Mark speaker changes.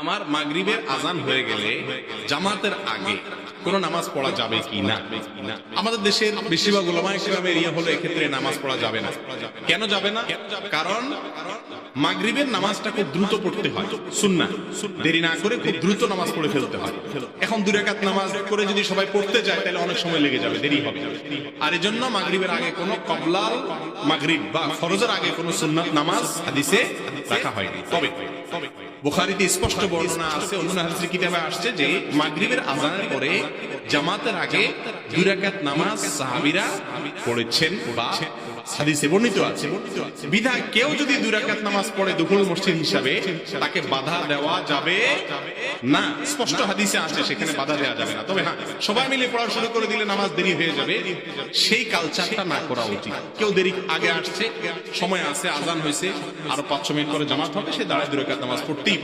Speaker 1: আমার মাগরিবের আজান হয়ে গেলে জামাতের আগে কোন নামাজ পড়া যাবে কি না? আমাদের দেশের বেশিরভাগ উলামায়ে কেরামের ইয়ে হলো এক্ষেত্রে নামাজ পড়া যাবে না। কেন যাবে না? কারণ মাগরিবের নামাজটা খুব দ্রুত পড়তে হয়, সুন্নাহ, দেরি না করে খুব দ্রুত নামাজ পড়ে ফেলতে হয়। এখন 2 রাকাত নামাজ করে যদি সবাই পড়তে যায় তাহলে অনেক সময় লেগে যাবে, দেরি হবে। আর এজন্য মাগরিবের আগে কোনো কবলাল মাগরিব বা ফরজের আগে কোনো সুন্নাত নামাজ হাদিসে রাখা হয়নি। তবে বুখারীতে স্পষ্ট বর্ণনা আছে, অন্য হাদিসের কিতাবে আসছে যে মাগরিবের আযানের পরে জামাতের আগে 2 রাকাত নামাজ সাহাবীরা পড়েছেন বা হাদিসে বর্ণিত আছে। বিধায় কেউ যদি 2 রাকাত নামাজ পড়ে দুহুল মসজিদ হিসাবে তাকে বাধা দেওয়া যাবে না। স্পষ্ট হাদিসে আসছে সেখানে বাধা দেওয়া যাবে না। তবে হ্যাঁ, সবাই মিলে পড়া শুরু করে দিলে নামাজ দেরি হয়ে যাবে, সেই কালচারটা না করা উচিত। কেউ দেরি আগে আসছে, সময় আছে, আজান হয়েছে, আরো 5-6 মিনিট পরে জামাত হবে, সে দাঁড়ায় 2 রাকাত নামাজ পড়তেই